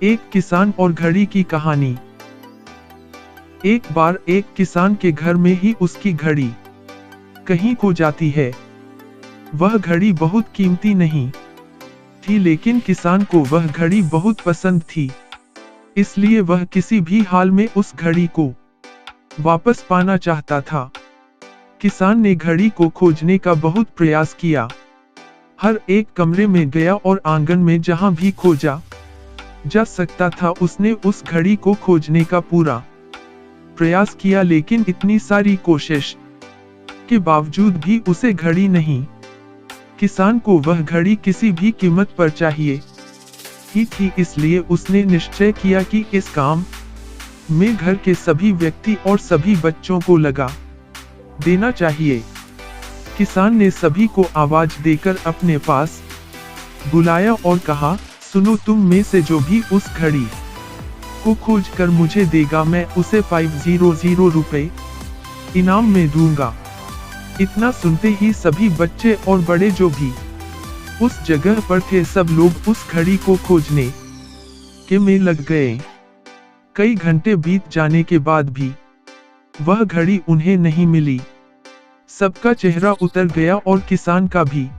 एक किसान और घड़ी की कहानी। एक बार एक किसान के घर में ही उसकी घड़ी कहीं खो जाती है। वह घड़ी बहुत कीमती नहीं थी, लेकिन किसान को वह घड़ी बहुत पसंद थी। इसलिए वह किसी भी हाल में उस घड़ी को वापस पाना चाहता था। किसान ने घड़ी को खोजने का बहुत प्रयास किया। हर एक कमरे में गया और आंगन में जहां भी खोजा जा सकता था उसने उस घड़ी को खोजने का पूरा प्रयास किया, लेकिन इतनी सारी कोशिश के बावजूद भी उसे घड़ी नहीं। किसान को वह घड़ी किसी भी कीमत पर चाहिए ही थी, इसलिए उसने निश्चय किया कि इस काम में घर के सभी व्यक्ति और सभी बच्चों को लगा देना चाहिए। किसान ने सभी को आवाज देकर अपने पास बुलाया और कहा, सुनो, तुम में से जो भी उस घड़ी को खोज कर मुझे देगा, मैं उसे 500 रुपए इनाम में दूंगा। इतना सुनते ही सभी बच्चे और बड़े जो भी उस जगह पर थे, सब लोग उस घड़ी को खोजने के में लग गए। कई घंटे बीत जाने के बाद भी वह घड़ी उन्हें नहीं मिली। सबका चेहरा उतर गया और किसान का भी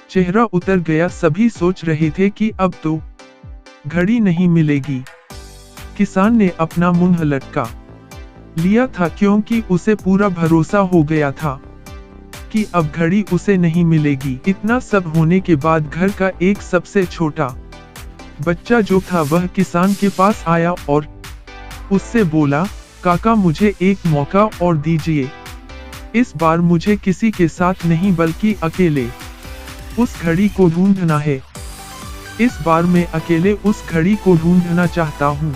चेहरा उतर गया। सभी सोच रहे थे कि अब तो घड़ी नहीं मिलेगी। किसान ने अपना मुंह लटका लिया था, क्योंकि उसे पूरा भरोसा हो गया था कि अब घड़ी उसे नहीं मिलेगी। इतना सब होने के बाद घर का एक सबसे छोटा बच्चा जो था वह किसान के पास आया और उससे बोला, काका, मुझे एक मौका और दीजिए। इस बार मुझे किसी के साथ नहीं बल्कि अकेले उस घड़ी को ढूंढना है। इस बार मैं अकेले उस घड़ी को ढूंढना चाहता हूँ।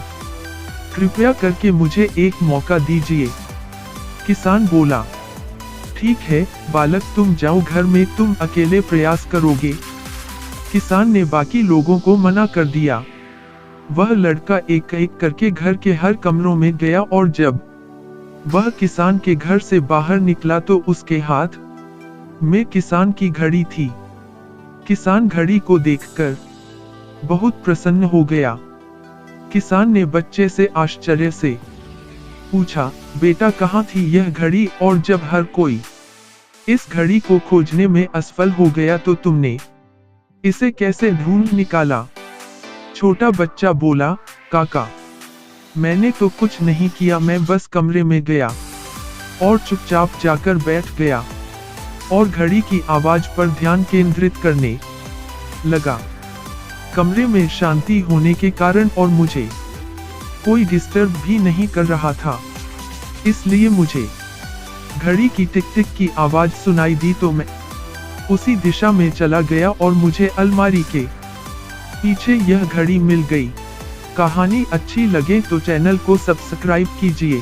कृपया करके मुझे एक मौका दीजिए। किसान बोला, ठीक है बालक, तुम जाओ घर में, तुम अकेले प्रयास करोगे। किसान ने बाकी लोगों को मना कर दिया। वह लड़का एक एक करके घर के हर कमरों में गया और जब वह किसान के घर से बाहर निकला तो उसके हाथ में किसान की घड़ी थी। किसान घड़ी को देखकर बहुत प्रसन्न हो गया। किसान ने बच्चे से आश्चर्य से पूछा, बेटा, कहाँ थी यह घड़ी, और जब हर कोई इस घड़ी को खोजने में असफल हो गया तो तुमने इसे कैसे ढूंढ निकाला? छोटा बच्चा बोला, काका, मैंने तो कुछ नहीं किया, मैं बस कमरे में गया और चुपचाप जाकर बैठ गया और घड़ी की आवाज पर ध्यान केंद्रित करने लगा। कमरे में शांति होने के कारण और मुझे कोई डिस्टर्ब भी नहीं कर रहा था, इसलिए मुझे घड़ी की टिक टिक की आवाज सुनाई दी तो मैं उसी दिशा में चला गया और मुझे अलमारी के पीछे यह घड़ी मिल गई। कहानी अच्छी लगे तो चैनल को सब्सक्राइब कीजिए।